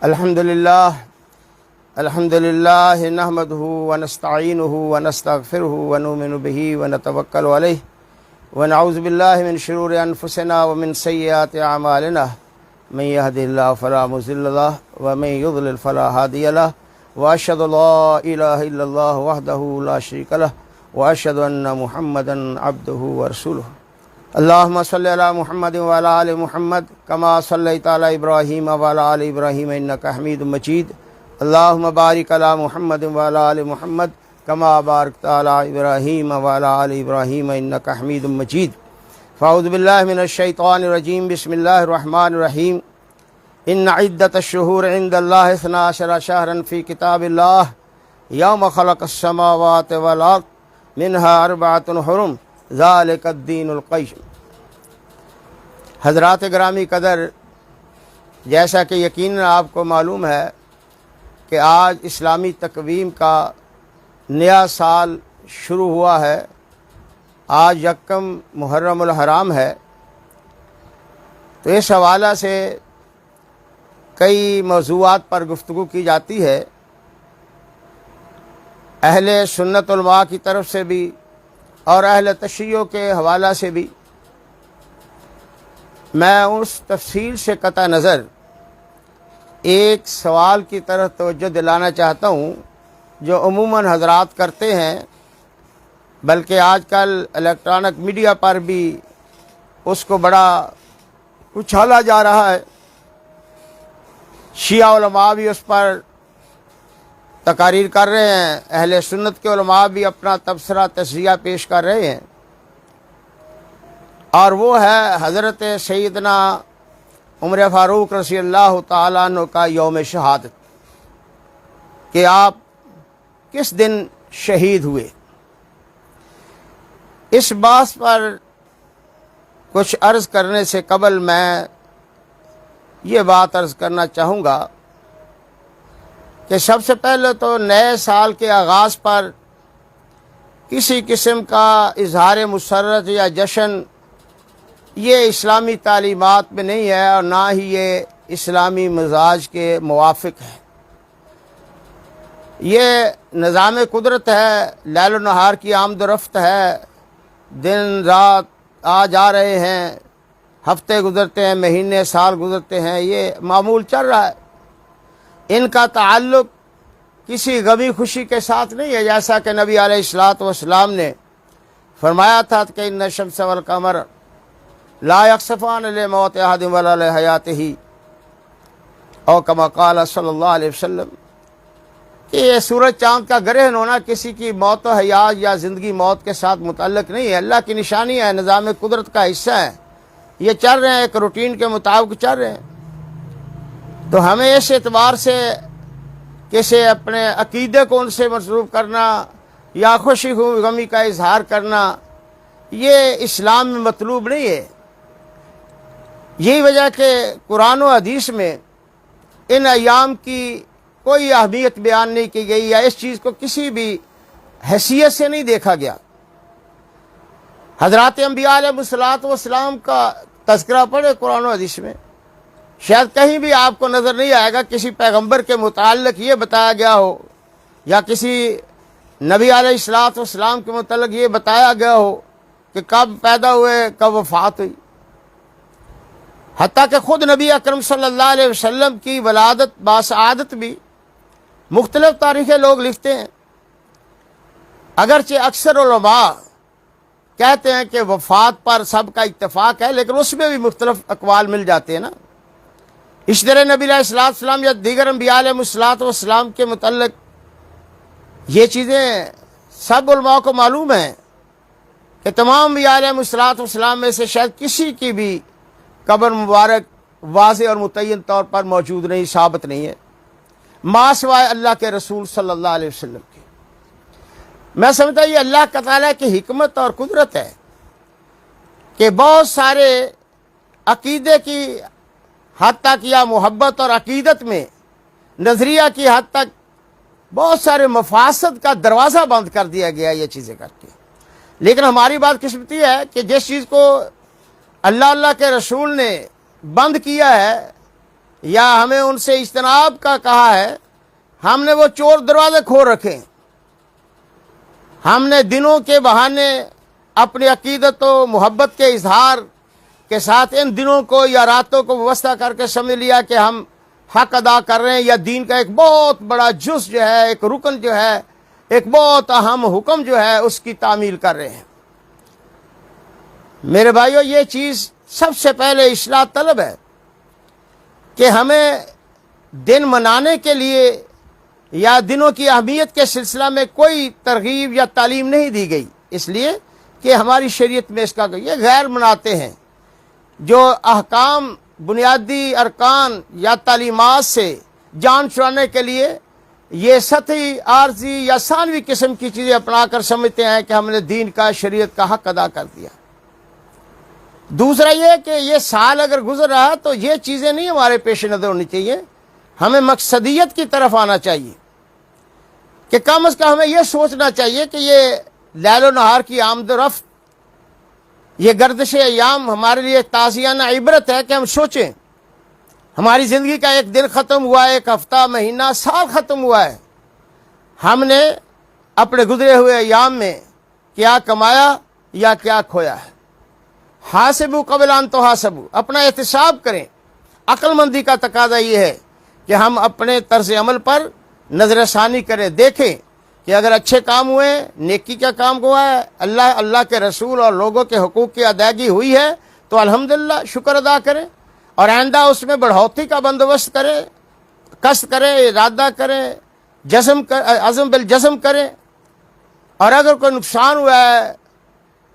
الحمدللہ نحمدہ ونستعینہ ونستغفرہ ونؤمن بہ ونتوکل علیہ ونعوذ باللہ من شرور انفسنا ومن سیئات اعمالنا من یہدہ اللہ فلا مضل لہ ومن یضلل فلا ہادی لہ واشہد ان لا الہ الا اللہ وحدہ لا شریک لہ واشہد ان محمدا عبدہ ورسولہ اللہم صلی علی محمد وعلی آل محمد کما صلیت علی ابراہیم وعلی آل ابراہیم انک حمید مجید اللہم بارک علی محمد وعلی آل محمد کما بارکت علی ابراہیم وعلی آل ابراہیم انک حمید مجید فاعوذ باللہ من الشیطان الرجیم بسم اللہ الرحمن الرحیم ان عدۃ الشہور عند اللہ 12 شہرا فی کتاب اللہ یوم خلق السماوات والارض منہا 4 حرم ذالک الدین القیم۔ حضرات گرامی قدر، جیسا کہ یقیناً آپ کو معلوم ہے کہ آج اسلامی تقویم کا نیا سال شروع ہوا ہے۔ آج یکم محرم الحرام ہے، تو اس حوالہ سے کئی موضوعات پر گفتگو کی جاتی ہے۔ اہل سنت علماء کی طرف سے بھی اور اہل تشیع کے حوالہ سے بھی میں اس تفصیل سے قطع نظر ایک سوال کی طرف توجہ دلانا چاہتا ہوں جو عموماً حضرات کرتے ہیں، بلکہ آج کل الیکٹرانک میڈیا پر بھی اس کو بڑا اچھالا جا رہا ہے۔ شیعہ علماء بھی اس پر تقاریر کر رہے ہیں، اہل سنت کے علماء بھی اپنا تبصرہ تجزیہ پیش کر رہے ہیں، اور وہ ہے حضرت سیدنا عمر فاروق رضی اللہ تعالیٰ عنہ کا یوم شہادت، کہ آپ کس دن شہید ہوئے۔ اس بات پر کچھ عرض کرنے سے قبل میں یہ بات عرض کرنا چاہوں گا کہ سب سے پہلے تو نئے سال کے آغاز پر کسی قسم کا اظہار مسرت یا جشن یہ اسلامی تعلیمات میں نہیں ہے، اور نہ ہی یہ اسلامی مزاج کے موافق ہے۔ یہ نظام قدرت ہے، لیل و نہار کی آمد و رفت ہے، دن رات آ جا رہے ہیں، ہفتے گزرتے ہیں، مہینے سال گزرتے ہیں، یہ معمول چل رہا ہے۔ ان کا تعلق کسی غمی خوشی کے ساتھ نہیں ہے، جیسا کہ نبی علیہ السلام نے فرمایا تھا کہ ان الشمس والقمر لا یخسفان لموت احد ولا لحیاتہ، او کما قال صلی اللہ علیہ وسلم، کہ یہ سورج چاند کا گرہن ہونا کسی کی موت و حیات یا زندگی موت کے ساتھ متعلق نہیں ہے، اللہ کی نشانی ہے، نظام قدرت کا حصہ ہے، یہ چل رہے ہیں، ایک روٹین کے مطابق چل رہے ہیں۔ تو ہمیں اس اعتبار سے کسی اپنے عقیدے کو ان سے مصروف کرنا یا خوشی غمی کا اظہار کرنا یہ اسلام میں مطلوب نہیں ہے۔ یہی وجہ کہ قرآن و حدیث میں ان ایام کی کوئی اہمیت بیان نہیں کی گئی، یا اس چیز کو کسی بھی حیثیت سے نہیں دیکھا گیا۔ حضرات انبیاء علیہ السلام کا تذکرہ پڑھے قرآن و حدیث میں، شاید کہیں بھی آپ کو نظر نہیں آئے گا کسی پیغمبر کے متعلق یہ بتایا گیا ہو، یا کسی نبی علیہ السلام کے متعلق یہ بتایا گیا ہو کہ کب پیدا ہوئے، کب وفات ہوئی۔ حتیٰ کہ خود نبی اکرم صلی اللہ علیہ وسلم کی ولادت باسعادت بھی مختلف تاریخیں لوگ لکھتے ہیں، اگرچہ اکثر علماء کہتے ہیں کہ وفات پر سب کا اتفاق ہے، لیکن اس میں بھی مختلف اقوال مل جاتے ہیں نا۔ اس طرح نبی علیہ السلام یا دیگر انبیاء علیہ السلام کے متعلق یہ چیزیں سب علماء کو معلوم ہیں کہ تمام انبیاء علیہ السلام میں سے شاید کسی کی بھی قبر مبارک واضح اور متعین طور پر موجود نہیں، ثابت نہیں ہے، ما سوائے اللہ کے رسول صلی اللہ علیہ وسلم کے۔ میں سمجھتا ہوں یہ اللہ تعالیٰ کی حکمت اور قدرت ہے کہ بہت سارے عقیدے کی حد تک یا محبت اور عقیدت میں نظریہ کی حد تک بہت سارے مفاسد کا دروازہ بند کر دیا گیا یہ چیزیں کر کے۔ لیکن ہماری بات قسمتی ہے کہ جس چیز کو اللہ کے رسول نے بند کیا ہے یا ہمیں ان سے اجتناب کا کہا ہے، ہم نے وہ چور دروازے کھول رکھے، ہم نے دنوں کے بہانے اپنی عقیدت و محبت کے اظہار کے ساتھ ان دنوں کو یا راتوں کو وابستہ کر کے سمجھ لیا کہ ہم حق ادا کر رہے ہیں، یا دین کا ایک بہت بڑا جز جو ہے، ایک رکن جو ہے، ایک بہت اہم حکم جو ہے، اس کی تعمیل کر رہے ہیں۔ میرے بھائیو، یہ چیز سب سے پہلے اصلاح طلب ہے کہ ہمیں دن منانے کے لیے یا دنوں کی اہمیت کے سلسلہ میں کوئی ترغیب یا تعلیم نہیں دی گئی، اس لیے کہ ہماری شریعت میں اس کا یہ غیر مناتے ہیں جو احکام، بنیادی ارکان یا تعلیمات سے جان چھڑانے کے لیے یہ سطحی، عارضی یا ثانوی قسم کی چیزیں اپنا کر سمجھتے ہیں کہ ہم نے دین کا، شریعت کا حق ادا کر دیا۔ دوسرا یہ کہ یہ سال اگر گزر رہا ہے تو یہ چیزیں نہیں ہمارے پیش نظر ہونی چاہیے، ہمیں مقصدیت کی طرف آنا چاہیے کہ کم از کم ہمیں یہ سوچنا چاہیے کہ یہ لیل و نہار کی آمد و رفت، یہ گردش ایام ہمارے لیے تعزیانہ عبرت ہے کہ ہم سوچیں ہماری زندگی کا ایک دن ختم ہوا ہے، ایک ہفتہ، مہینہ، سال ختم ہوا ہے، ہم نے اپنے گزرے ہوئے ایام میں کیا کمایا یا کیا کھویا ہے۔ حاسبو قبل ان تحاسبو، اپنا احتساب کریں۔ عقل مندی کا تقاضا یہ ہے کہ ہم اپنے طرز عمل پر نظر ثانی کریں، دیکھیں کہ اگر اچھے کام ہوئے، نیکی کا کام ہوا ہے، اللہ کے رسول اور لوگوں کے حقوق کی ادائیگی ہوئی ہے تو الحمدللہ شکر ادا کریں، اور آئندہ اس میں بڑھوتی کا بندوبست کریں، قصد کریں، ارادہ کریں، عزم بالجزم کریں، اور اگر کوئی نقصان ہوا ہے،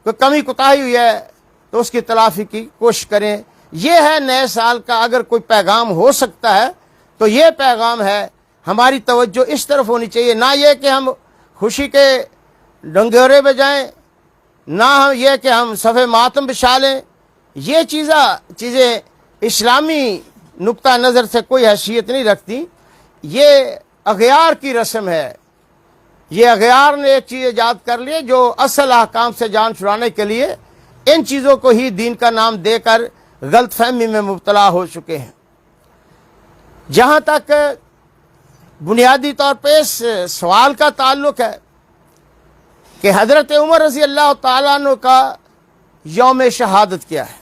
کوئی کمی کوتاہی ہوئی ہے تو اس کی تلافی کی کوشش کریں۔ یہ ہے نئے سال کا اگر کوئی پیغام ہو سکتا ہے تو یہ پیغام ہے۔ ہماری توجہ اس طرف ہونی چاہیے، نہ یہ کہ ہم خوشی کے ڈنگورے بجائیں، نہ ہم یہ کہ ہم صف ماتم بچھا لیں۔ یہ چیزیں اسلامی نقطہ نظر سے کوئی حیثیت نہیں رکھتی۔ یہ اغیار کی رسم ہے، یہ اغیار نے ایک چیز ایجاد کر لی جو اصل احکام سے جان چھڑانے کے لیے ان چیزوں کو ہی دین کا نام دے کر غلط فہمی میں مبتلا ہو چکے ہیں۔ جہاں تک بنیادی طور پہ اس سوال کا تعلق ہے کہ حضرت عمر رضی اللہ تعالیٰ عنہ کا یوم شہادت کیا ہے،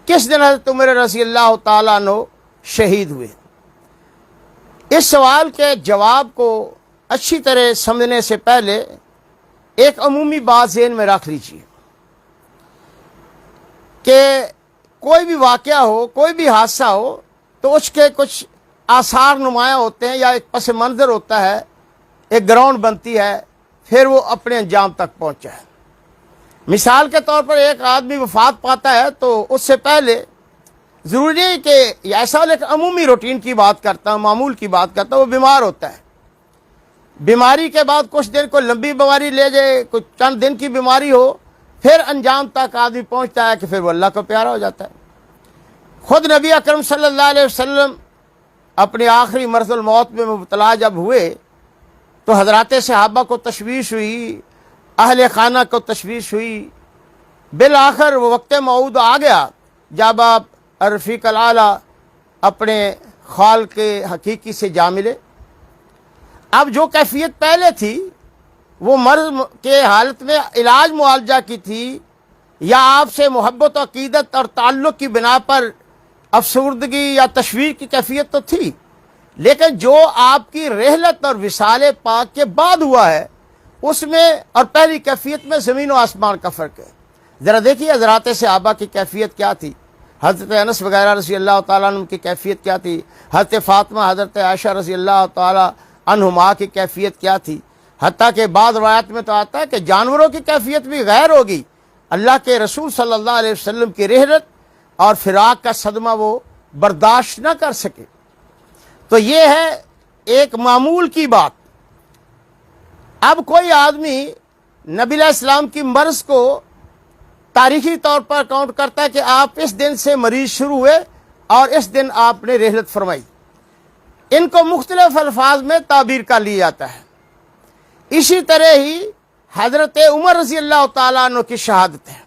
کس دن حضرت عمر رضی اللہ تعالیٰ عنہ شہید ہوئے، اس سوال کے جواب کو اچھی طرح سمجھنے سے پہلے ایک عمومی بات ذہن میں رکھ لیجیے کہ کوئی بھی واقعہ ہو، کوئی بھی حادثہ ہو تو اس کے کچھ آثار نمایاں ہوتے ہیں، یا ایک پس منظر ہوتا ہے، ایک گراؤنڈ بنتی ہے، پھر وہ اپنے انجام تک پہنچا ہے۔ مثال کے طور پر ایک آدمی وفات پاتا ہے تو اس سے پہلے ضروری نہیں کہ ایسا ایک عمومی روٹین کی بات کرتا ہوں، معمول کی بات کرتا ہوں، وہ بیمار ہوتا ہے، بیماری کے بعد کچھ دن کوئی لمبی بیماری لے جائے، کچھ چند دن کی بیماری ہو، پھر انجام تک آدمی پہنچتا ہے کہ پھر وہ اللہ کو پیارا ہو جاتا ہے۔ خود نبی اکرم صلی اللہ علیہ وسلم اپنی آخری مرض الموت میں مبتلا جب ہوئے تو حضرات صحابہ کو تشویش ہوئی، اہل خانہ کو تشویش ہوئی، بالآخر وہ وقت موعود آ گیا جب آپ رفیق الاعلیٰ اپنے خال کے حقیقی سے جا ملے۔ اب جو کیفیت پہلے تھی وہ مرض کے حالت میں علاج معالجہ کی تھی، یا آپ سے محبت و عقیدت اور تعلق کی بنا پر افسردگی یا تشویش کی کیفیت تو تھی، لیکن جو آپ کی رحلت اور وصال پاک کے بعد ہوا ہے اس میں اور پہلی کیفیت میں زمین و آسمان کا فرق ہے۔ ذرا دیکھیے حضرات صحابہ کی کیفیت کیا تھی، حضرت انس وغیرہ رضی اللہ تعالیٰ عنہ کی کیفیت کیا تھی، حضرت فاطمہ، حضرت عائشہ رضی اللہ تعالیٰ عنہما کی کیفیت کیا تھی، حتیٰ کہ بعض روایات میں تو آتا ہے کہ جانوروں کی کیفیت بھی غیر ہوگی، اللہ کے رسول صلی اللہ علیہ وسلم کی رحلت اور فراق کا صدمہ وہ برداشت نہ کر سکے۔ تو یہ ہے ایک معمول کی بات۔ اب کوئی آدمی نبی علیہ السلام کی مرض کو تاریخی طور پر کاؤنٹ کرتا ہے کہ آپ اس دن سے مریض شروع ہوئے اور اس دن آپ نے رحلت فرمائی، ان کو مختلف الفاظ میں تعبیر کر لیا جاتا ہے۔ اسی طرح ہی حضرت عمر رضی اللہ تعالیٰ عنہ کی شہادت ہے۔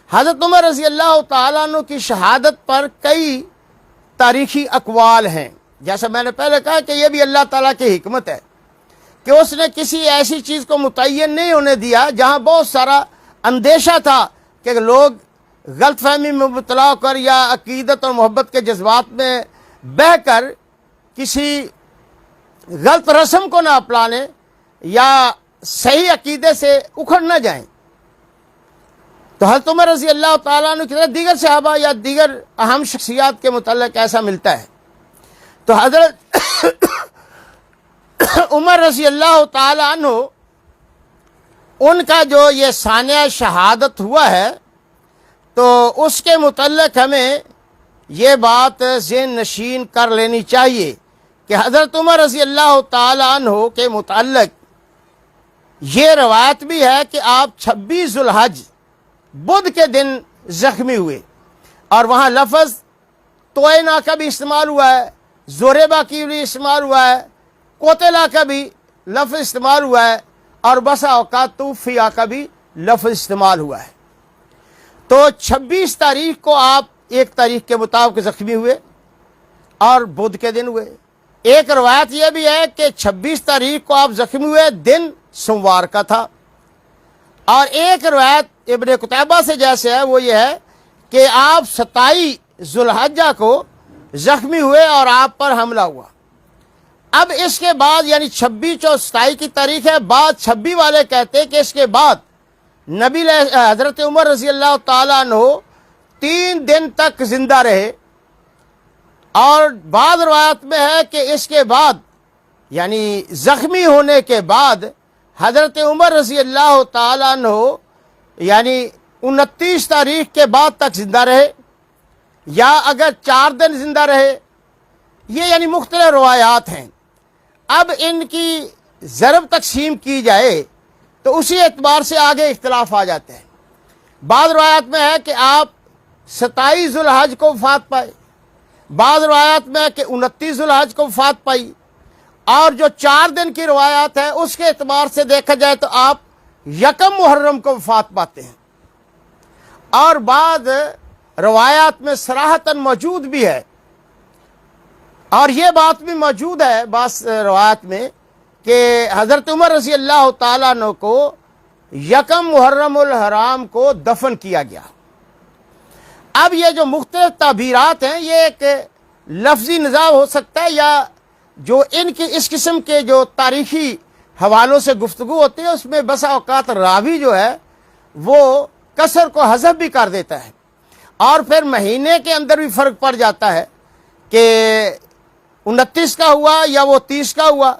حضرت عمر رضی اللہ تعالیٰ عنہ کی شہادت پر کئی تاریخی اقوال ہیں. جیسا میں نے پہلے کہا کہ یہ بھی اللہ تعالیٰ کی حکمت ہے کہ اس نے کسی ایسی چیز کو متعین نہیں ہونے دیا جہاں بہت سارا اندیشہ تھا کہ لوگ غلط فہمی میں مبتلا ہو کر یا عقیدت اور محبت کے جذبات میں بہہ کر کسی غلط رسم کو نہ اپنائیں یا صحیح عقیدے سے اکھڑ نہ جائیں. تو حضرت عمر رضی اللہ تعالیٰ عنہ کی طرح دیگر صحابہ یا دیگر اہم شخصیات کے متعلق ایسا ملتا ہے. تو حضرت عمر رضی اللہ تعالیٰ عنہ ان کا جو یہ ثانیہ شہادت ہوا ہے تو اس کے متعلق ہمیں یہ بات ذہن نشین کر لینی چاہیے کہ حضرت عمر رضی اللہ تعالیٰ عنہ کے متعلق یہ روایت بھی ہے کہ آپ 26 ذو الحج بدھ کے دن زخمی ہوئے، اور وہاں لفظ توئنا کا بھی استعمال ہوا ہے، زوریبا کی بھی استعمال ہوا ہے، کوتلا کا بھی لفظ استعمال ہوا ہے، اور بسا اوقات توفیہ کا بھی لفظ استعمال ہوا ہے. تو 26 تاریخ کو آپ 1 تاریخ کے مطابق زخمی ہوئے اور بدھ کے دن ہوئے. ایک روایت یہ بھی ہے کہ 26 تاریخ کو آپ زخمی ہوئے، دن سوموار کا تھا. اور ایک روایت ابن قتیبہ سے جیسے ہے وہ یہ ہے کہ آپ 27 ذو الحجہ کو زخمی ہوئے اور آپ پر حملہ ہوا. اب اس کے بعد یعنی 26 اور 27 کی تاریخ ہے، بعد 26 والے کہتے ہیں کہ اس کے بعد نبی حضرت عمر رضی اللہ تعالیٰ عنہ 3 دن تک زندہ رہے. اور بعض روایت میں ہے کہ اس کے بعد یعنی زخمی ہونے کے بعد حضرت عمر رضی اللہ تعالیٰ عنہ یعنی 29 تاریخ کے بعد تک زندہ رہے، یا اگر 4 دن زندہ رہے. یہ یعنی مختلف روایات ہیں. اب ان کی ضرب تقسیم کی جائے تو اسی اعتبار سے آگے اختلاف آ جاتے ہیں. بعض روایات میں ہے کہ آپ 27 ذو الحج کو وفات پائے، بعض روایات میں ہے کہ 29 ذو الحج کو وفات پائی، اور جو 4 دن کی روایات ہے اس کے اعتبار سے دیکھا جائے تو آپ 1 محرم کو وفات پاتے ہیں. اور بعض روایات میں صراحتاً موجود بھی ہے، اور یہ بات بھی موجود ہے بعض روایات میں کہ حضرت عمر رضی اللہ تعالیٰ عنہ کو 1 محرم الحرام کو دفن کیا گیا. اب یہ جو مختلف تعبیرات ہیں یہ ایک لفظی نزاع ہو سکتا ہے، یا جو ان کی اس قسم کے جو تاریخی حوالوں سے گفتگو ہوتی ہے اس میں بسا اوقات راوی جو ہے وہ کسر کو حذف بھی کر دیتا ہے، اور پھر مہینے کے اندر بھی فرق پڑ جاتا ہے کہ 29 کا ہوا یا وہ 30 کا ہوا.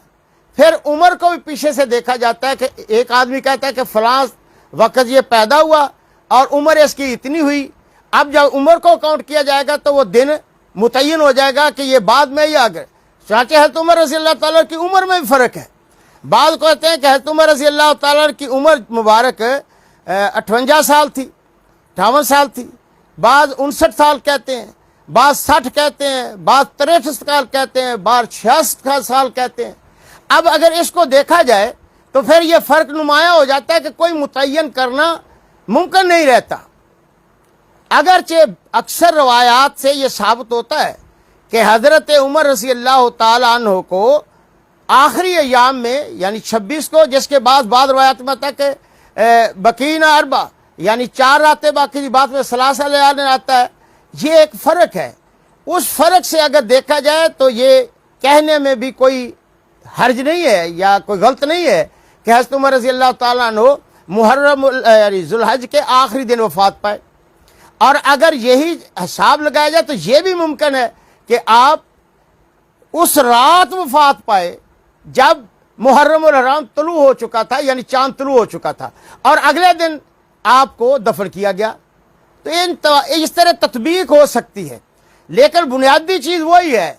پھر عمر کو بھی پیچھے سے دیکھا جاتا ہے کہ ایک آدمی کہتا ہے کہ فلاں وقت یہ پیدا ہوا اور عمر اس کی اتنی ہوئی. اب جب عمر کو کاؤنٹ کیا جائے گا تو وہ دن متعین ہو جائے گا کہ یہ بعد میں ہی آگے. چاہے حضرت عمر رضی اللہ تعالیٰ کی عمر میں بھی فرق ہے. بعض کہتے ہیں کہ حضرت عمر رضی اللہ تعالیٰ کی عمر مبارک 58 سال تھی، 58 سال تھی، بعض 59 سال کہتے ہیں، بعض 60 کہتے ہیں، بعض 63 سال کہتے ہیں، بعض 66 سال کہتے ہیں. اب اگر اس کو دیکھا جائے تو پھر یہ فرق نمایاں ہو جاتا ہے کہ کوئی متعین کرنا ممکن نہیں رہتا. اگرچہ اکثر روایات سے یہ ثابت ہوتا ہے کہ حضرت عمر رضی اللہ تعالیٰ عنہ کو آخری ایام میں یعنی 26 کو، جس کے بعد روایات میں آتا ہے کہ بقین اربع یعنی 4 راتیں باقی، بعد میں ثلاثہ لیال آتا ہے. یہ ایک فرق ہے. اس فرق سے اگر دیکھا جائے تو یہ کہنے میں بھی کوئی حرج نہیں ہے یا کوئی غلط نہیں ہے کہ حضرت عمر رضی اللہ تعالیٰ عنہ محرم یعنی ذو الحج کے آخری دن وفات پائے. اور اگر یہی حساب لگایا جائے تو یہ بھی ممکن ہے کہ آپ اس رات وفات پائے جب محرم الحرام طلوع ہو چکا تھا، یعنی چاند طلوع ہو چکا تھا، اور اگلے دن آپ کو دفن کیا گیا. تو اس طرح تطبیق ہو سکتی ہے، لیکن بنیادی چیز وہی ہے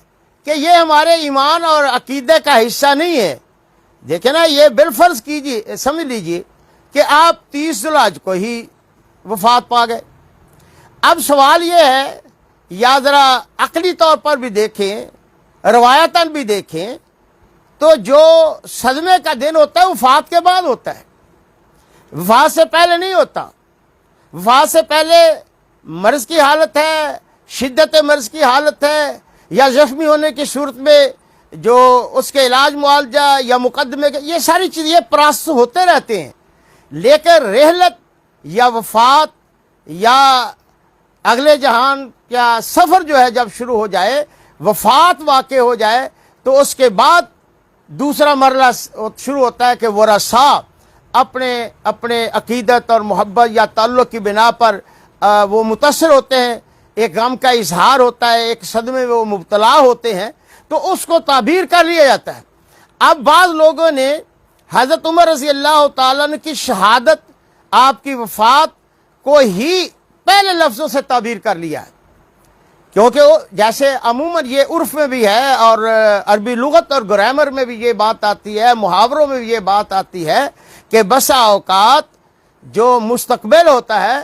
کہ یہ ہمارے ایمان اور عقیدے کا حصہ نہیں ہے. دیکھیں نا، یہ بالفرض کیجیے، سمجھ لیجیے کہ آپ 30 ذو الحج کو ہی وفات پا گئے. اب سوال یہ ہے، یا ذرا عقلی طور پر بھی دیکھیں، روایتاً بھی دیکھیں، تو جو صدمے کا دن ہوتا ہے وفات کے بعد ہوتا ہے، وفات سے پہلے نہیں ہوتا. وفات سے پہلے مرض کی حالت ہے، شدت مرض کی حالت ہے، یا زخمی ہونے کی صورت میں جو اس کے علاج معالجہ یا مقدمے کے، یہ ساری چیزیں یہ پروسیس ہوتے رہتے ہیں، لیکن رحلت یا وفات یا اگلے جہان کا سفر جو ہے جب شروع ہو جائے، وفات واقع ہو جائے، تو اس کے بعد دوسرا مرحلہ شروع ہوتا ہے کہ ورثاء اپنے عقیدت اور محبت یا تعلق کی بنا پر وہ متاثر ہوتے ہیں، ایک غم کا اظہار ہوتا ہے، ایک صدمے میں وہ مبتلا ہوتے ہیں، تو اس کو تعبیر کر لیا جاتا ہے۔ اب بعض لوگوں نے حضرت عمر رضی اللہ تعالیٰ عنہ کی شہادت، آپ کی وفات کو ہی پہلے لفظوں سے تعبیر کر لیا ہے، کیونکہ جیسے عموماً یہ عرف میں بھی ہے اور عربی لغت اور گرامر میں بھی یہ بات آتی ہے، محاوروں میں بھی یہ بات آتی ہے کہ بسا اوقات جو مستقبل ہوتا ہے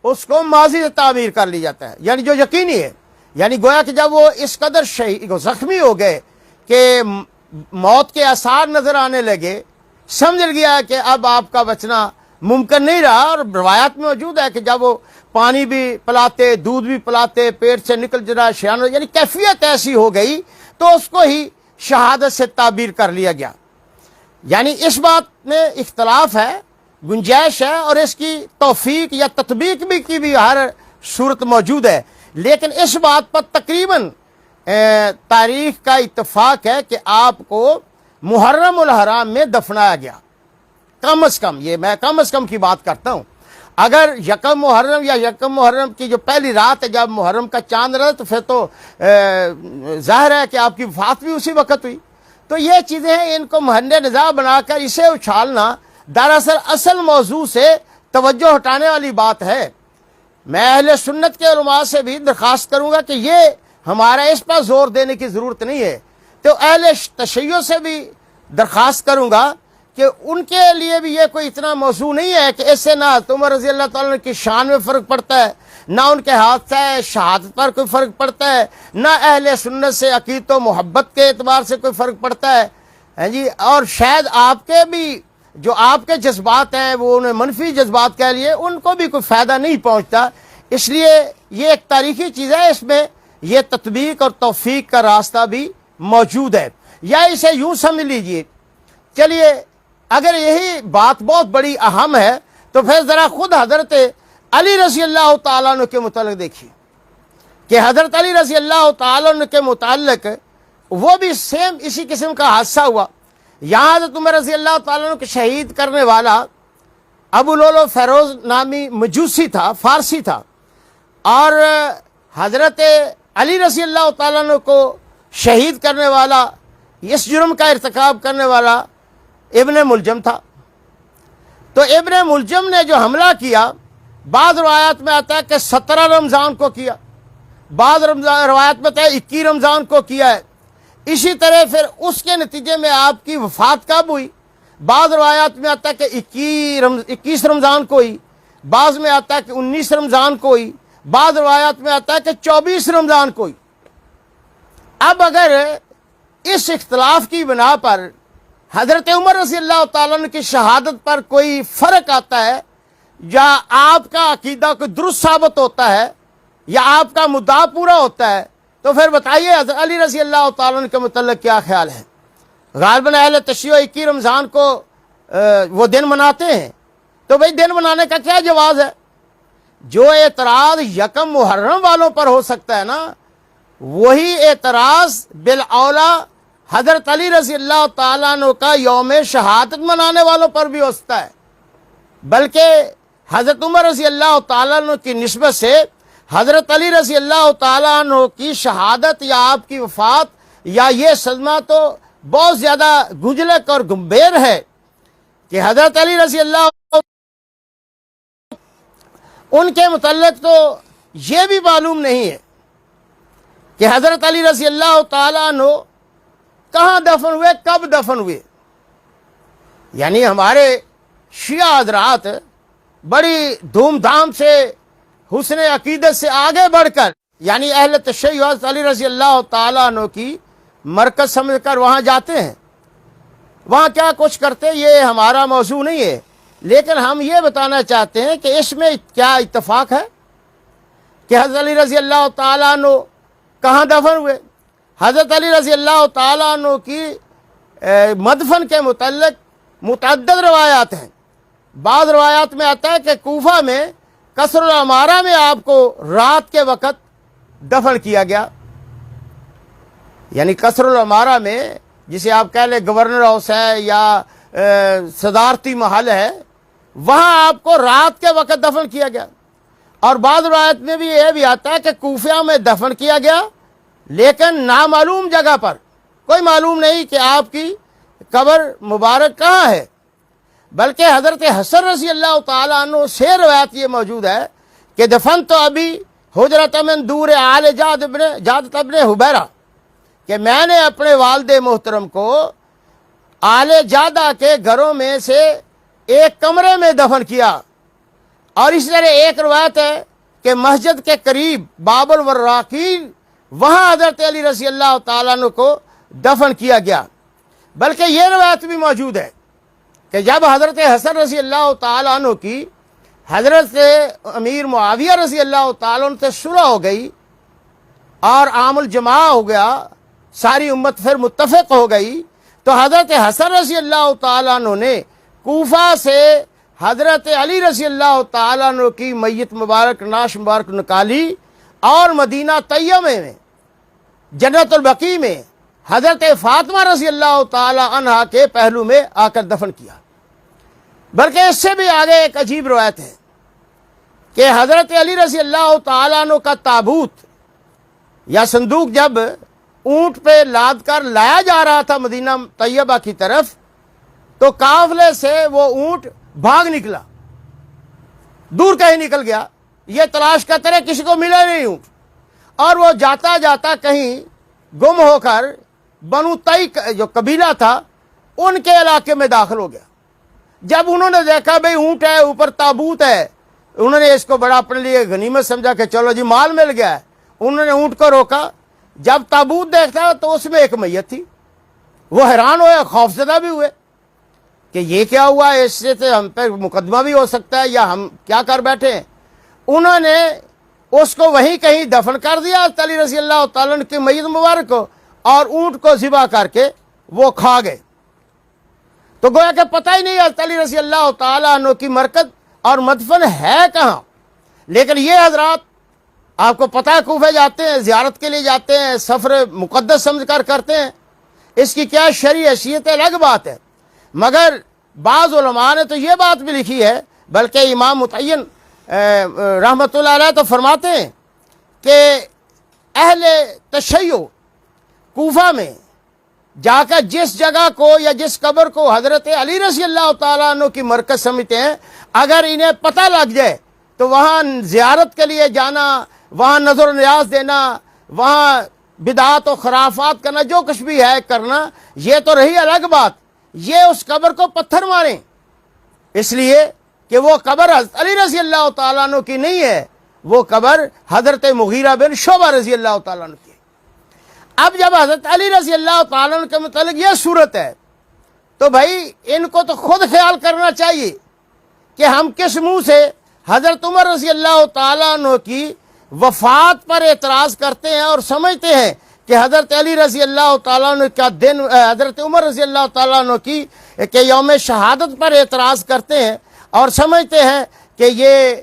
اس کو ماضی سے تعبیر کر لی جاتا ہے، یعنی جو یقینی ہے، یعنی گویا کہ جب وہ اس قدر زخمی ہو گئے کہ موت کے آثار نظر آنے لگے، سمجھ گیا کہ اب آپ کا بچنا ممکن نہیں رہا، اور روایات میں موجود ہے کہ جب وہ پانی بھی پلاتے، دودھ بھی پلاتے، پیٹ سے نکل جا شیانو، یعنی کیفیت ایسی ہو گئی تو اس کو ہی شہادت سے تعبیر کر لیا گیا۔ یعنی اس بات میں اختلاف ہے، گنجائش ہے، اور اس کی توفیق یا تطبیق بھی کی بھی ہر صورت موجود ہے، لیکن اس بات پر تقریباً تاریخ کا اتفاق ہے کہ آپ کو محرم الحرام میں دفنایا گیا، کم از کم، یہ میں کم از کم کی بات کرتا ہوں۔ اگر یکم محرم یا یکم محرم کی جو پہلی رات ہے جب محرم کا چاند رہا تو پھر تو ظاہر ہے کہ آپ کی وفات بھی اسی وقت ہوئی۔ تو یہ چیزیں ہیں، ان کو محل نزاع بنا کر اسے اچھالنا دراصل اصل موضوع سے توجہ ہٹانے والی بات ہے۔ میں اہل سنت کے علماء سے بھی درخواست کروں گا کہ یہ ہمارا اس پر زور دینے کی ضرورت نہیں ہے، تو اہل تشیع سے بھی درخواست کروں گا کہ ان کے لیے بھی یہ کوئی اتنا موضوع نہیں ہے کہ اس سے نہ عمر رضی اللہ تعالیٰ عنہ کی شان میں فرق پڑتا ہے، نہ ان کے حادثہ شہادت پر کوئی فرق پڑتا ہے، نہ اہل سنت سے عقیدت و محبت کے اعتبار سے کوئی فرق پڑتا ہے جی، اور شاید آپ کے بھی جو آپ کے جذبات ہیں وہ انہیں منفی جذبات کہہ لیے، ان کو بھی کوئی فائدہ نہیں پہنچتا۔ اس لیے یہ ایک تاریخی چیز ہے، اس میں یہ تطبیق اور توفیق کا راستہ بھی موجود ہے، یا اسے یوں سمجھ لیجئے۔ چلیے اگر یہی بات بہت بڑی اہم ہے تو پھر ذرا خود حضرت علی رضی اللہ تعالیٰ عنہ کے متعلق دیکھیے کہ حضرت علی رضی اللہ تعالیٰ عنہ کے متعلق وہ بھی سیم اسی قسم کا حادثہ ہوا۔ یہاں حضرت عمر رضی اللہ تعالیٰ عنہ کو شہید کرنے والا ابو لولو فیروز نامی مجوسی تھا، فارسی تھا، اور حضرت علی رضی اللہ تعالیٰ عنہ کو شہید کرنے والا، اس جرم کا ارتکاب کرنے والا ابن ملجم تھا۔ تو ابن ملجم نے جو حملہ کیا، بعض روایات میں آتا ہے کہ 17 رمضان کو کیا، بعض روایات میں آتا ہے 21 رمضان کو کیا ہے۔ اسی طرح پھر اس کے نتیجے میں آپ کی وفات کب ہوئی؟ بعض روایات میں آتا ہے کہ 21 رمضان کو ہوئی، بعض میں آتا ہے کہ 19 رمضان کو ہوئی، بعض روایات میں آتا ہے کہ 24 رمضان کو ہوئی۔ اب اگر اس اختلاف کی بنا پر حضرت عمر رضی اللہ تعالیٰ عنہ کی شہادت پر کوئی فرق آتا ہے، یا آپ کا عقیدہ کوئی درست ثابت ہوتا ہے، یا آپ کا مدعا پورا ہوتا ہے، تو پھر بتائیے حضرت علی رضی اللہ تعالیٰ عنہ کے متعلق کیا خیال ہے؟ غالباً اہل تشیع 21 رمضان کو وہ دن مناتے ہیں، تو بھئی دن منانے کا کیا جواز ہے؟ جو اعتراض یکم محرم والوں پر ہو سکتا ہے نا، وہی اعتراض بالاولیٰ حضرت علی رضی اللہ تعالیٰ عنہ کا یوم شہادت منانے والوں پر بھی ہو سکتا ہے۔ بلکہ حضرت عمر رضی اللہ تعالیٰ عنہ کی نسبت سے حضرت علی رضی اللہ تعالیٰ عنہ کی شہادت یا آپ کی وفات یا یہ صدمہ تو بہت زیادہ گنجلک اور گمبھیر ہے کہ حضرت علی رضی اللہ ان کے متعلق تو یہ بھی معلوم نہیں ہے کہ حضرت علی رضی اللہ تعالیٰ عنہ کہاں دفن ہوئے، کب دفن ہوئے۔ یعنی ہمارے شیعہ حضرات بڑی دھوم دھام سے حسن عقیدت سے آگے بڑھ کر، یعنی اہل تشیع حضرت علی رضی اللہ تعالیٰ عنہ کی مرکز سمجھ کر وہاں جاتے ہیں، وہاں کیا کچھ کرتے یہ ہمارا موضوع نہیں ہے، لیکن ہم یہ بتانا چاہتے ہیں کہ اس میں کیا اتفاق ہے کہ حضرت علی رضی اللہ تعالیٰ عنہ کہاں دفن ہوئے۔ حضرت علی رضی اللہ تعالیٰ عنہ کی مدفن کے متعلق متعدد روایات ہیں. بعض روایات میں آتا ہے کہ کوفہ میں قصر العمارہ میں آپ کو رات کے وقت دفن کیا گیا. یعنی قصر العمارہ میں جسے آپ کہہ لیں گورنر ہاؤس ہے یا صدارتی محل ہے، وہاں آپ کو رات کے وقت دفن کیا گیا. اور بعض روایت میں بھی یہ بھی آتا ہے کہ کوفہ میں دفن کیا گیا لیکن نامعلوم جگہ پر، کوئی معلوم نہیں کہ آپ کی قبر مبارک کہاں ہے. بلکہ حضرت حسن رضی اللہ تعالیٰ عنہ سے روایت یہ موجود ہے کہ دفن تو ابھی حجرت من دور آل جادت ابن حبیرہ، کہ میں نے اپنے والد محترم کو آل جادہ کے گھروں میں سے ایک کمرے میں دفن کیا. اور اس طرح ایک روایت ہے کہ مسجد کے قریب باب الوراقین، وہاں حضرت علی رضی اللہ تعالیٰ عنہ کو دفن کیا گیا. بلکہ یہ روایت بھی موجود ہے کہ جب حضرت حسن رضی اللہ تعالیٰ عنہ کی حضرت امیر معاویہ رضی اللہ تعالیٰ عنہ سے صلح ہو گئی اور عام الجماع ہو گیا، ساری امت پھر متفق ہو گئی، تو حضرت حسن رضی اللہ تعالیٰ عنہ نے کوفہ سے حضرت علی رضی اللہ تعالیٰ عنہ کی میت مبارک، نعش مبارک نکالی اور مدینہ طیبہ میں جنت البقیع میں حضرت فاطمہ رضی اللہ تعالیٰ عنہا کے پہلو میں آ کر دفن کیا. بلکہ اس سے بھی آگے ایک عجیب روایت ہے کہ حضرت علی رضی اللہ تعالیٰ عنہ کا تابوت یا صندوق جب اونٹ پہ لاد کر لایا جا رہا تھا مدینہ طیبہ کی طرف، تو قافلے سے وہ اونٹ بھاگ نکلا، دور کہیں نکل گیا. یہ تلاش کرتے رہے، کسی کو ملا نہیں اونٹ، اور وہ جاتا جاتا کہیں گم ہو کر بنو تئی جو قبیلہ تھا ان کے علاقے میں داخل ہو گیا. جب انہوں نے دیکھا بھئی اونٹ ہے، اوپر تابوت ہے، انہوں نے اس کو بڑا اپنے لیے غنیمت سمجھا کہ چلو جی مال مل گیا ہے. انہوں نے اونٹ کو روکا، جب تابوت دیکھتا تو اس میں ایک میت تھی. وہ حیران ہوئے، خوفزدہ بھی ہوئے کہ یہ کیا ہوا، اس سے ہم پہ مقدمہ بھی ہو سکتا ہے یا ہم کیا کر بیٹھے ہیں. انہوں نے اس کو وہیں کہیں دفن کر دیا علی رضی اللہ تعالیٰ عنہ کی میت مبارک کو، اور اونٹ کو ذبح کر کے وہ کھا گئے. تو گویا کہ پتہ ہی نہیں علی رضی اللہ تعالیٰ عنہ کی مرکز اور مدفن ہے کہاں. لیکن یہ حضرات آپ کو پتہ ہے کوفہ جاتے ہیں، زیارت کے لیے جاتے ہیں، سفر مقدس سمجھ کر کرتے ہیں، اس کی کیا شرعی حیثیت الگ بات ہے. مگر بعض علماء نے تو یہ بات بھی لکھی ہے، بلکہ امام متعین رحمۃ اللہ علیہ تو فرماتے ہیں کہ اہل تشیع کوفہ میں جا کر جس جگہ کو یا جس قبر کو حضرت علی رضی اللہ تعالیٰ عنہ کی مرکز سمجھتے ہیں، اگر انہیں پتہ لگ جائے تو وہاں زیارت کے لیے جانا، وہاں نظر و نیاز دینا، وہاں بدعات و خرافات کرنا، جو کچھ بھی ہے کرنا، یہ تو رہی الگ بات. یہ اس قبر کو پتھر ماریں، اس لیے کہ وہ قبر حضرت علی رضی اللہ تعالیٰ عنہ کی نہیں ہے، وہ قبر حضرت مغیرہ بن شعبہ رضی اللہ تعالیٰ عنہ کی ہے. اب جب حضرت علی رضی اللہ تعالیٰ عنہ کے متعلق یہ صورت ہے تو بھائی ان کو تو خود خیال کرنا چاہیے کہ ہم کس منہ سے حضرت عمر رضی اللہ تعالیٰ عنہ کی وفات پر اعتراض کرتے ہیں اور سمجھتے ہیں کہ حضرت علی رضی اللہ تعالیٰ عنہ کا دن، حضرت عمر رضی اللہ تعالیٰ عنہ کی کہ یوم شہادت پر اعتراض کرتے ہیں اور سمجھتے ہیں کہ یہ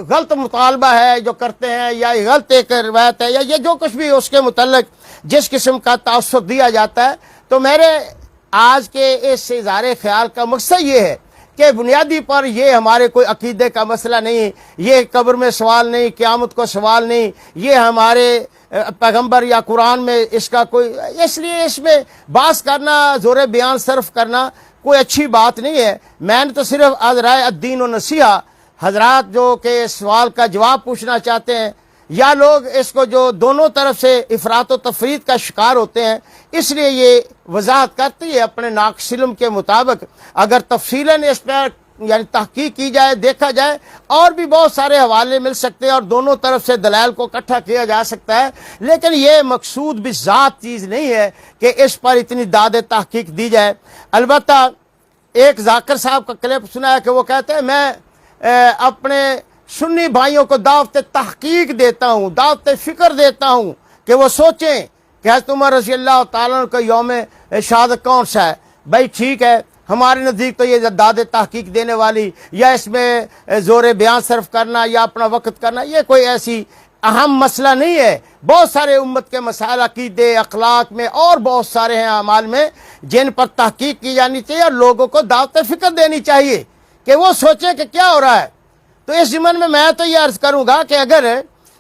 غلط مطالبہ ہے جو کرتے ہیں، یا غلط ایک روایت ہے، یا یہ جو کچھ بھی اس کے متعلق جس قسم کا تعصب دیا جاتا ہے. تو میرے آج کے اس اظہار خیال کا مقصد یہ ہے کہ بنیادی پر یہ ہمارے کوئی عقیدے کا مسئلہ نہیں، یہ قبر میں سوال نہیں، قیامت کو سوال نہیں، یہ ہمارے پیغمبر یا قرآن میں اس کا کوئی، اس لیے اس میں بحث کرنا، زور بیان صرف کرنا کوئی اچھی بات نہیں ہے. میں نے تو صرف از رائے الدین و نصیحہ حضرات جو کہ اس سوال کا جواب پوچھنا چاہتے ہیں، یا لوگ اس کو جو دونوں طرف سے افراط و تفرید کا شکار ہوتے ہیں، اس لیے یہ وضاحت کرتی ہے اپنے ناقص علم کے مطابق. اگر تفصیلاً اس پر یعنی تحقیق کی جائے، دیکھا جائے، اور بھی بہت سارے حوالے مل سکتے ہیں اور دونوں طرف سے دلائل کو اکٹھا کیا جا سکتا ہے. لیکن یہ مقصود بھی ذات چیز نہیں ہے کہ اس پر اتنی داد تحقیق دی جائے. البتہ ایک ذاکر صاحب کا کلپ سنا ہے کہ وہ کہتے ہیں میں اپنے سنی بھائیوں کو دعوت تحقیق دیتا ہوں، دعوت فکر دیتا ہوں کہ وہ سوچیں کہ حضرت عمر رضی اللہ تعالیٰ عنہ کا یوم شہادت کون سا ہے؟ بھائی ٹھیک ہے، ہمارے نزدیک تو یہ داد تحقیق دینے والی یا اس میں زور بیان صرف کرنا یا اپنا وقت کرنا یہ کوئی ایسی اہم مسئلہ نہیں ہے۔ بہت سارے امت کے مسائل عقیدے، اخلاق میں اور بہت سارے ہیں اعمال میں جن پر تحقیق کی جانی چاہیے اور لوگوں کو دعوت فکر دینی چاہیے کہ وہ سوچیں کہ کیا ہو رہا ہے۔ تو اس ضمن میں تو یہ عرض کروں گا کہ اگر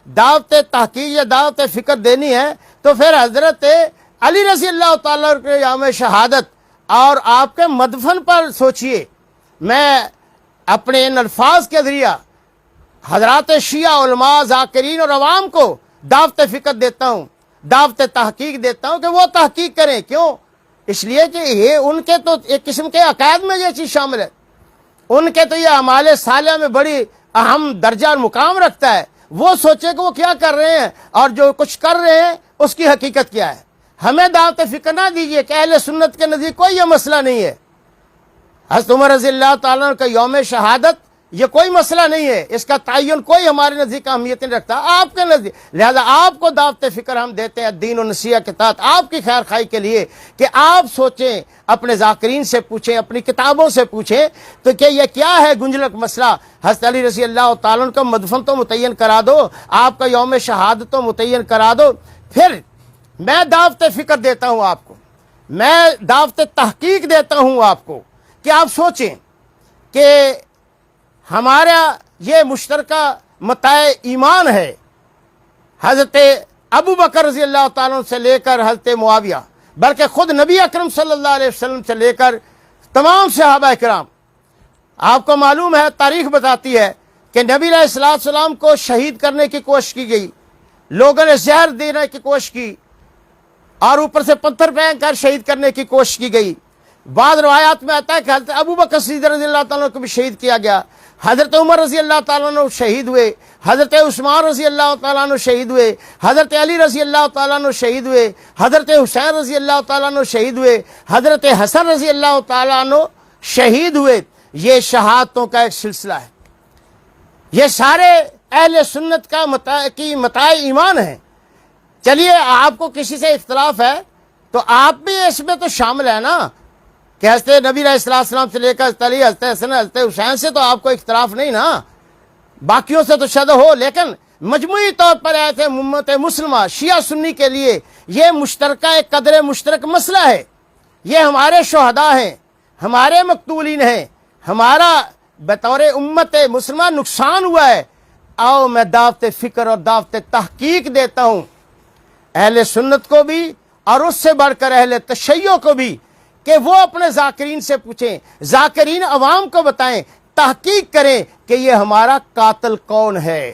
دعوت تحقیق یا دعوت فکر دینی ہے تو پھر حضرت علی رضی اللہ تعالیٰ کے یوم شہادت اور آپ کے مدفن پر سوچئے۔ میں اپنے ان الفاظ کے ذریعہ حضرات شیعہ علماء ذاکرین اور عوام کو دعوت فکر دیتا ہوں، دعوت تحقیق دیتا ہوں کہ وہ تحقیق کریں۔ کیوں؟ اس لیے کہ یہ ان کے تو ایک قسم کے عقائد میں یہ چیز شامل ہے، ان کے تو یہ اعمال صالحہ میں بڑی اہم درجہ اور مقام رکھتا ہے۔ وہ سوچے کہ وہ کیا کر رہے ہیں اور جو کچھ کر رہے ہیں اس کی حقیقت کیا ہے۔ ہمیں دعوت فکر نہ دیجیے کہ اہل سنت کے نزدیک کوئی یہ مسئلہ نہیں ہے۔ حضرت عمر رضی اللہ تعالیٰ عنہ کا یوم شہادت یہ کوئی مسئلہ نہیں ہے، اس کا تعین کوئی ہمارے نزدیک اہمیت نہیں رکھتا آپ کے نزدیک، لہذا آپ کو دعوت فکر ہم دیتے ہیں دین و نصیحت کے تحت آپ کی خیر خواہی کے لیے کہ آپ سوچیں، اپنے ذاکرین سے پوچھیں، اپنی کتابوں سے پوچھیں تو کہ یہ کیا ہے گنجلک مسئلہ۔ حضرت علی رضی اللہ تعالیٰ عنہ کا مدفن تو متعین کرا دو، آپ کا یوم شہادت تو متعین کرا دو، پھر میں دعوت فکر دیتا ہوں آپ کو، میں دعوت تحقیق دیتا ہوں آپ کو کہ آپ سوچیں کہ ہمارا یہ مشترکہ متاع ایمان ہے۔ حضرت ابو بکر رضی اللہ تعالیٰ عنہ سے لے کر حضرت معاویہ، بلکہ خود نبی اکرم صلی اللہ علیہ وسلم سے لے کر تمام صحابہ کرام، آپ کو معلوم ہے تاریخ بتاتی ہے کہ نبی علیہ السلام کو شہید کرنے کی کوشش کی گئی، لوگوں نے زہر دینے کی کوشش کی اور اوپر سے پتھر پھینک کر شہید کرنے کی کوشش کی گئی۔ بعض روایات میں آتا ہے کہ حضرت ابو بکر صدیق رضی اللہ تعالیٰ عنہ کو بھی شہید کیا گیا، حضرت عمر رضی اللہ تعالیٰ عنہ شہید ہوئے، حضرت عثمان رضی اللہ تعالیٰ عنہ شہید ہوئے، حضرت علی رضی اللہ تعالیٰ عنہ شہید ہوئے، حضرت حسین رضی اللہ تعالیٰ عنہ شہید ہوئے، حضرت حسن رضی اللہ تعالیٰ عنہ شہید ہوئے۔ یہ شہادتوں کا ایک سلسلہ ہے، یہ سارے اہل سنت کا متاع ایمان ہے۔ چلیے آپ کو کسی سے اختلاف ہے تو آپ بھی اس میں تو شامل ہے نا کہ حضرت نبی علیہ السلام سے لے کر حضرت علی، حضرت حسن، حضرت حسین سے تو آپ کو اختلاف نہیں نا، باقیوں سے تو شاید ہو، لیکن مجموعی طور پر ایسے امت مسلمہ شیعہ سنی کے لیے یہ مشترکہ ایک قدر مشترک مسئلہ ہے۔ یہ ہمارے شہداء ہیں، ہمارے مقتولین ہیں، ہمارا بطور امت مسلمہ نقصان ہوا ہے۔ آؤ میں دعوت فکر اور دعوت تحقیق دیتا ہوں اہل سنت کو بھی اور اس سے بڑھ کر اہل تشیع کو بھی کہ وہ اپنے ذاکرین سے پوچھیں، ذاکرین عوام کو بتائیں، تحقیق کریں کہ یہ ہمارا قاتل کون ہے۔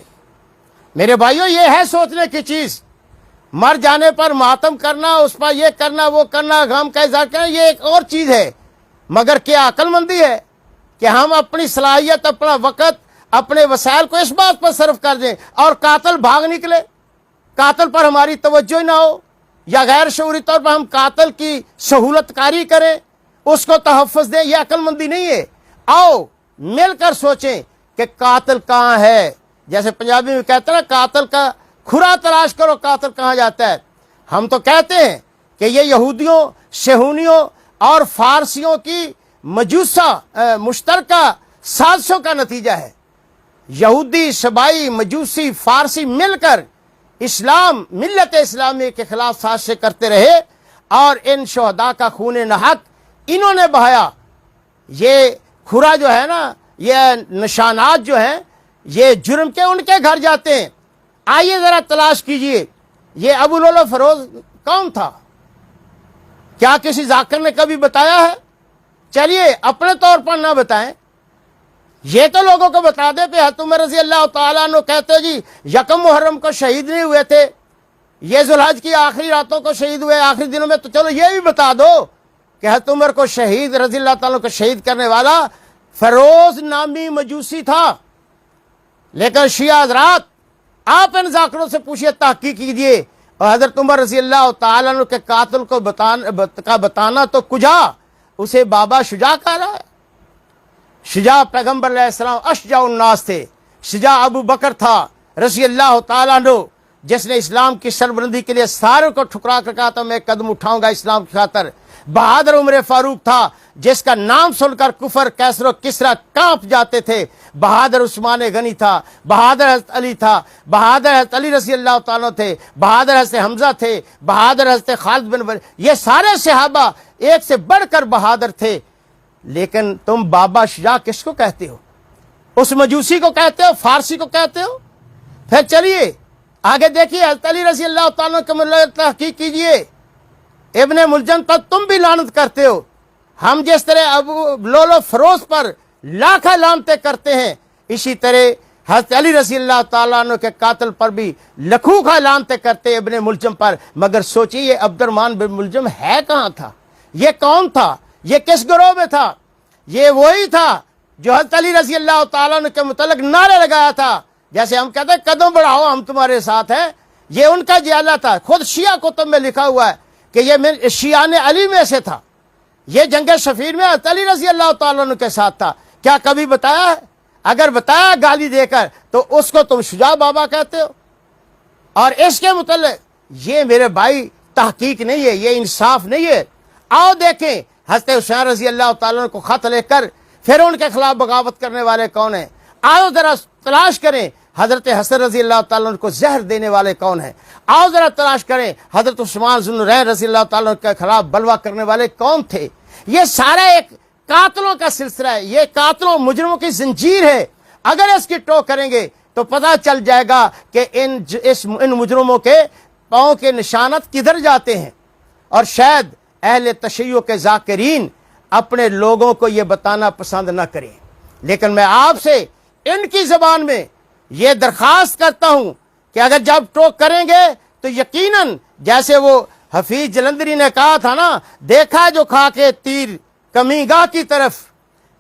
میرے بھائیوں یہ ہے سوچنے کی چیز، مر جانے پر ماتم کرنا، اس پر یہ کرنا وہ کرنا، غم کا اظہار کرنا یہ ایک اور چیز ہے، مگر کیا عقل مندی ہے کہ ہم اپنی صلاحیت، اپنا وقت، اپنے وسائل کو اس بات پر صرف کر دیں اور قاتل بھاگ نکلے، قاتل پر ہماری توجہ ہی نہ ہو، یا غیر شعوری طور پر ہم قاتل کی سہولت کاری کریں، اس کو تحفظ دیں، یہ عقل مندی نہیں ہے۔ آؤ مل کر سوچیں کہ قاتل کہاں ہے، جیسے پنجابی میں کہتے ہیں نا قاتل کا کھرا تلاش کرو قاتل کہاں جاتا ہے۔ ہم تو کہتے ہیں کہ یہ یہودیوں، صہیونیوں اور فارسیوں کی مجوسہ مشترکہ سازشوں کا نتیجہ ہے۔ یہودی، سبائی، مجوسی، فارسی مل کر اسلام، ملت اسلامی کے خلاف سازشیں کرتے رہے اور ان شہداء کا خون نحق انہوں نے بہایا۔ یہ کھرا جو ہے نا، یہ نشانات جو ہیں، یہ جرم کے ان کے گھر جاتے ہیں۔ آئیے ذرا تلاش کیجئے یہ ابو لولو فیروز کون تھا، کیا کسی ذاکر نے کبھی بتایا ہے؟ چلیے اپنے طور پر نہ بتائیں، یہ تو لوگوں کو بتا دے کہ حضرت عمر رضی اللہ تعالیٰ عنہ کہتے جی یکم محرم کو شہید نہیں ہوئے تھے، یہ ذوالحج کی آخری راتوں کو شہید ہوئے، آخری دنوں میں، تو چلو یہ بھی بتا دو کہ حضرت عمر کو شہید رضی اللہ تعالیٰ عنہ کو شہید کرنے والا فیروز نامی مجوسی تھا۔ لیکن شیعہ حضرات آپ ان ذاکروں سے پوچھئے، تحقیق کیجئے، اور حضرت عمر رضی اللہ تعالیٰ عنہ کے قاتل کو بتانا تو کجا، اسے بابا شجاع کہا رہا ہے۔ شجاع پیغمبر علیہ السلام اشجاع الناس تھے، شجاع ابو بکر تھا رضی اللہ تعالیٰ عنہ، جس نے اسلام کی سربلندی کے لیے سارے کو ٹھکرا کر کہا تھا میں قدم اٹھاؤں گا اسلام کی خاطر۔ بہادر عمر فاروق تھا جس کا نام سن کر کفر کیسر و کسرا کانپ جاتے تھے۔ بہادر عثمان غنی تھا، بہادر حضرت علی تھا، بہادر حضرت علی رضی اللہ تعالیٰ تھے، بہادر حضرت حمزہ تھے، بہادر حضرت خالد بن ولید، یہ سارے صحابہ ایک سے بڑھ کر بہادر تھے۔ لیکن تم بابا شجاع کس کو کہتے ہو؟ اس مجوسی کو کہتے ہو، فارسی کو کہتے ہو؟ پھر چلیے آگے دیکھیے، حضرت علی رضی اللہ تعالیٰ کے متعلق تحقیق کیجئے۔ ابن ملجم پر تم بھی لعنت کرتے ہو، ہم جس طرح ابو لولو فروز پر لاکھیں لعنتیں کرتے ہیں، اسی طرح حضرت علی رضی اللہ تعالیٰ عنہ کے قاتل پر بھی لکھوں لعنتیں کرتے ابن ملجم پر۔ مگر سوچیے یہ عبد الرحمن بن ملجم ہے کہاں تھا؟ یہ کون تھا؟ یہ کس گروہ میں تھا؟ یہ وہی تھا جو حضرت علی رضی اللہ تعالیٰ عنہ کے متعلق نعرے لگایا تھا، جیسے ہم کہتے ہیں قدم بڑھاؤ ہم تمہارے ساتھ ہیں۔ یہ ان کا جیالہ تھا، خود شیعہ کتب میں لکھا ہوا ہے کہ یہ شیعان علی میں سے تھا، یہ جنگ صفین میں حضرت علی رضی اللہ تعالیٰ عنہ کے ساتھ تھا۔ کیا کبھی بتایا ہے؟ اگر بتایا گالی دے کر تو اس کو تم شجاع بابا کہتے ہو؟ اور اس کے متعلق یہ میرے بھائی تحقیق نہیں ہے، یہ انصاف نہیں ہے۔ آؤ دیکھیں حضرت حسین رضی اللہ تعالیٰ عنہ کو خط لے کر پھر ان کے خلاف بغاوت کرنے والے کون ہیں؟ آؤ ذرا تلاش کریں حضرت حسن رضی اللہ تعالیٰ عنہ کو زہر دینے والے کون ہیں؟ آؤ ذرا تلاش کریں حضرت عثمان ذو النورین رضی اللہ تعالیٰ عنہ کے خلاف بلوا کرنے والے کون تھے؟ یہ سارا ایک قاتلوں کا سلسلہ ہے، یہ قاتلوں مجرموں کی زنجیر ہے۔ اگر اس کی ٹوک کریں گے تو پتہ چل جائے گا کہ ان مجرموں کے پاؤں کے نشانات کدھر جاتے ہیں۔ اور شاید اہل تشیع کے ذاکرین اپنے لوگوں کو یہ بتانا پسند نہ کریں، لیکن میں آپ سے ان کی زبان میں یہ درخواست کرتا ہوں کہ اگر جب ٹوک کریں گے تو یقیناً جیسے وہ حفیظ جلندری نے کہا تھا نا، دیکھا جو کھا کے تیر کمی گاہ کی طرف،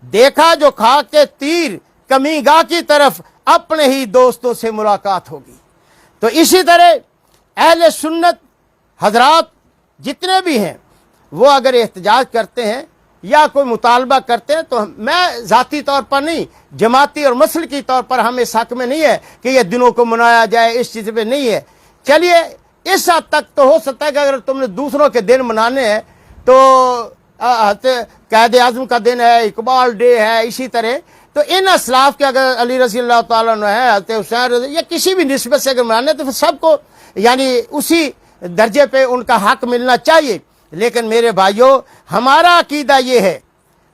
دیکھا جو کھا کے تیر کمی گاہ کی طرف، اپنے ہی دوستوں سے ملاقات ہوگی۔ تو اسی طرح اہل سنت حضرات جتنے بھی ہیں وہ اگر احتجاج کرتے ہیں یا کوئی مطالبہ کرتے ہیں تو میں ذاتی طور پر نہیں، جماعتی اور مسلکی طور پر ہم اس حق میں نہیں ہے کہ یہ دنوں کو منایا جائے، اس چیز پہ نہیں ہے۔ چلیے اس حد تک تو ہو سکتا ہے کہ اگر تم نے دوسروں کے دن منانے ہیں تو قائد اعظم کا دن ہے، اقبال ڈے ہے، اسی طرح تو ان اسلاف کے اگر علی رضی اللہ تعالیٰ عنہ ہے، حضرت حسین رضی یا کسی بھی نسبت سے اگر منانے تو پھر سب کو یعنی اسی درجے پہ ان کا حق ملنا چاہیے۔ لیکن میرے بھائیوں، ہمارا عقیدہ یہ ہے،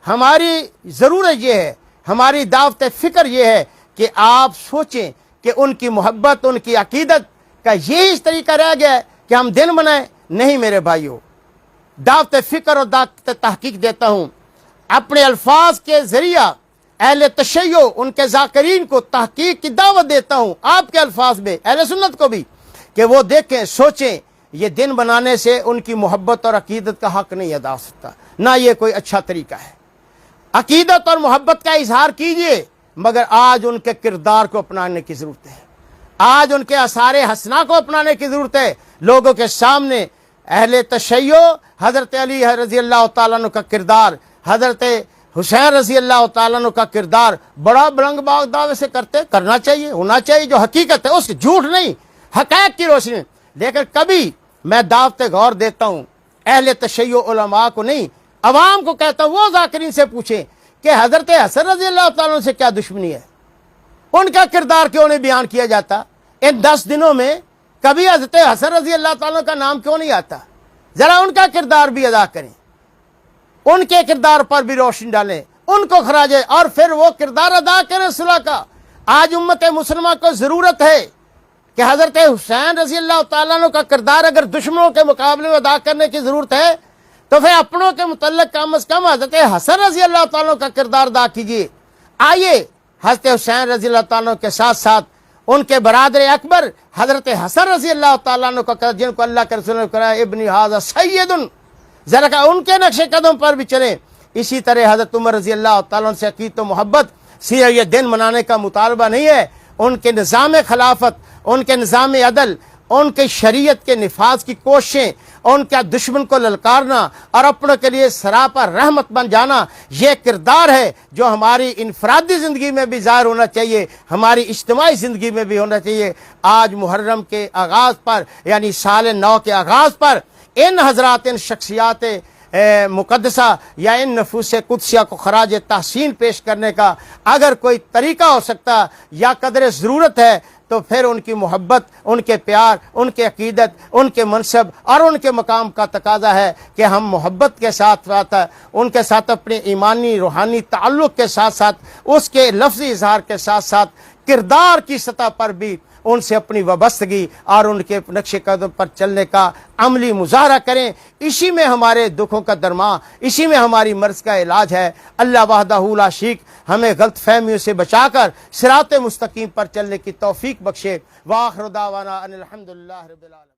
ہماری ضرورت یہ ہے، ہماری دعوت فکر یہ ہے کہ آپ سوچیں کہ ان کی محبت، ان کی عقیدت کا یہی طریقہ رہ گیا ہے کہ ہم دن منائیں؟ نہیں میرے بھائیوں، دعوت فکر اور دعوت تحقیق دیتا ہوں، اپنے الفاظ کے ذریعہ اہل تشیع ان کے ذاکرین کو تحقیق کی دعوت دیتا ہوں، آپ کے الفاظ میں اہل سنت کو بھی، کہ وہ دیکھیں، سوچیں، یہ دن بنانے سے ان کی محبت اور عقیدت کا حق نہیں ادا ہو سکتا، نہ یہ کوئی اچھا طریقہ ہے۔ عقیدت اور محبت کا اظہار کیجئے، مگر آج ان کے کردار کو اپنانے کی ضرورت ہے، آج ان کے آثار حسنہ کو اپنانے کی ضرورت ہے۔ لوگوں کے سامنے اہل تشیع حضرت علی رضی اللہ تعالیٰ عنہ کا کردار، حضرت حسین رضی اللہ تعالیٰ عنہ کا کردار بڑا بلند باغ دعوے سے کرنا چاہیے، ہونا چاہیے، جو حقیقت ہے، اس جھوٹ نہیں، حقائق کی روشنی۔ لیکن کبھی میں دعوت غور دیتا ہوں اہل تشیع علماء کو نہیں، عوام کو کہتا ہوں وہ ذاکرین سے پوچھیں کہ حضرت حسن رضی اللہ تعالیٰ عنہ سے کیا دشمنی ہے، ان کا کردار کیوں نہیں بیان کیا جاتا؟ ان 10 دنوں میں کبھی حضرت حسن رضی اللہ تعالیٰ کا نام کیوں نہیں آتا؟ ذرا ان کا کردار بھی ادا کریں، ان کے کردار پر بھی روشنی ڈالیں، ان کو خراج، اور پھر وہ کردار ادا کریں صلح کا۔ آج امت مسلمہ کو ضرورت ہے کہ حضرت حسین رضی اللہ تعالیٰ عنہ کا کردار اگر دشمنوں کے مقابلے میں ادا کرنے کی ضرورت ہے تو پھر اپنوں کے متعلق کم از کم حضرت حسن رضی اللہ تعالیٰ عنہ کا کردار ادا کیجیے۔ آئیے حضرت حسین رضی اللہ تعالیٰ عنہ کے ساتھ ساتھ ان کے برادر اکبر حضرت حسن رضی اللہ تعالیٰ عنہ کا، جن کو اللہ کے رسول نے کہا ابن ھذا سید، ذرا کہ ان کے نقش قدم پر بھی چلیں۔ اسی طرح حضرت عمر رضی اللہ تعالیٰ عنہ سے عقیدت و محبت، صرف یہ دن منانے کا مطالبہ نہیں ہے، ان کے نظام خلافت، ان کے نظام عدل، ان کے شریعت کے نفاذ کی کوششیں اور ان کے دشمن کو للکارنا اور اپنوں کے لیے سراپا رحمت بن جانا، یہ کردار ہے جو ہماری انفرادی زندگی میں بھی ظاہر ہونا چاہیے، ہماری اجتماعی زندگی میں بھی ہونا چاہیے۔ آج محرم کے آغاز پر، یعنی سال نو کے آغاز پر، ان حضرات، ان شخصیات مقدسہ یا ان نفوس قدسیہ کو خراج تحسین پیش کرنے کا اگر کوئی طریقہ ہو سکتا یا قدر ضرورت ہے تو پھر ان کی محبت، ان کے پیار، ان کے عقیدت، ان کے منصب اور ان کے مقام کا تقاضا ہے کہ ہم محبت کے ساتھ ان کے ساتھ اپنے ایمانی روحانی تعلق کے ساتھ ساتھ اس کے لفظی اظہار کے ساتھ ساتھ کردار کی سطح پر بھی ان سے اپنی وابستگی اور ان کے نقش قدم پر چلنے کا عملی مظاہرہ کریں۔ اسی میں ہمارے دکھوں کا درمان، اسی میں ہماری مرض کا علاج ہے۔ اللہ وحدہ لا شریک ہمیں غلط فہمیوں سے بچا کر صراط مستقیم پر چلنے کی توفیق بخشے۔ وآخر دعوانا ان الحمدللہ رب العالمین۔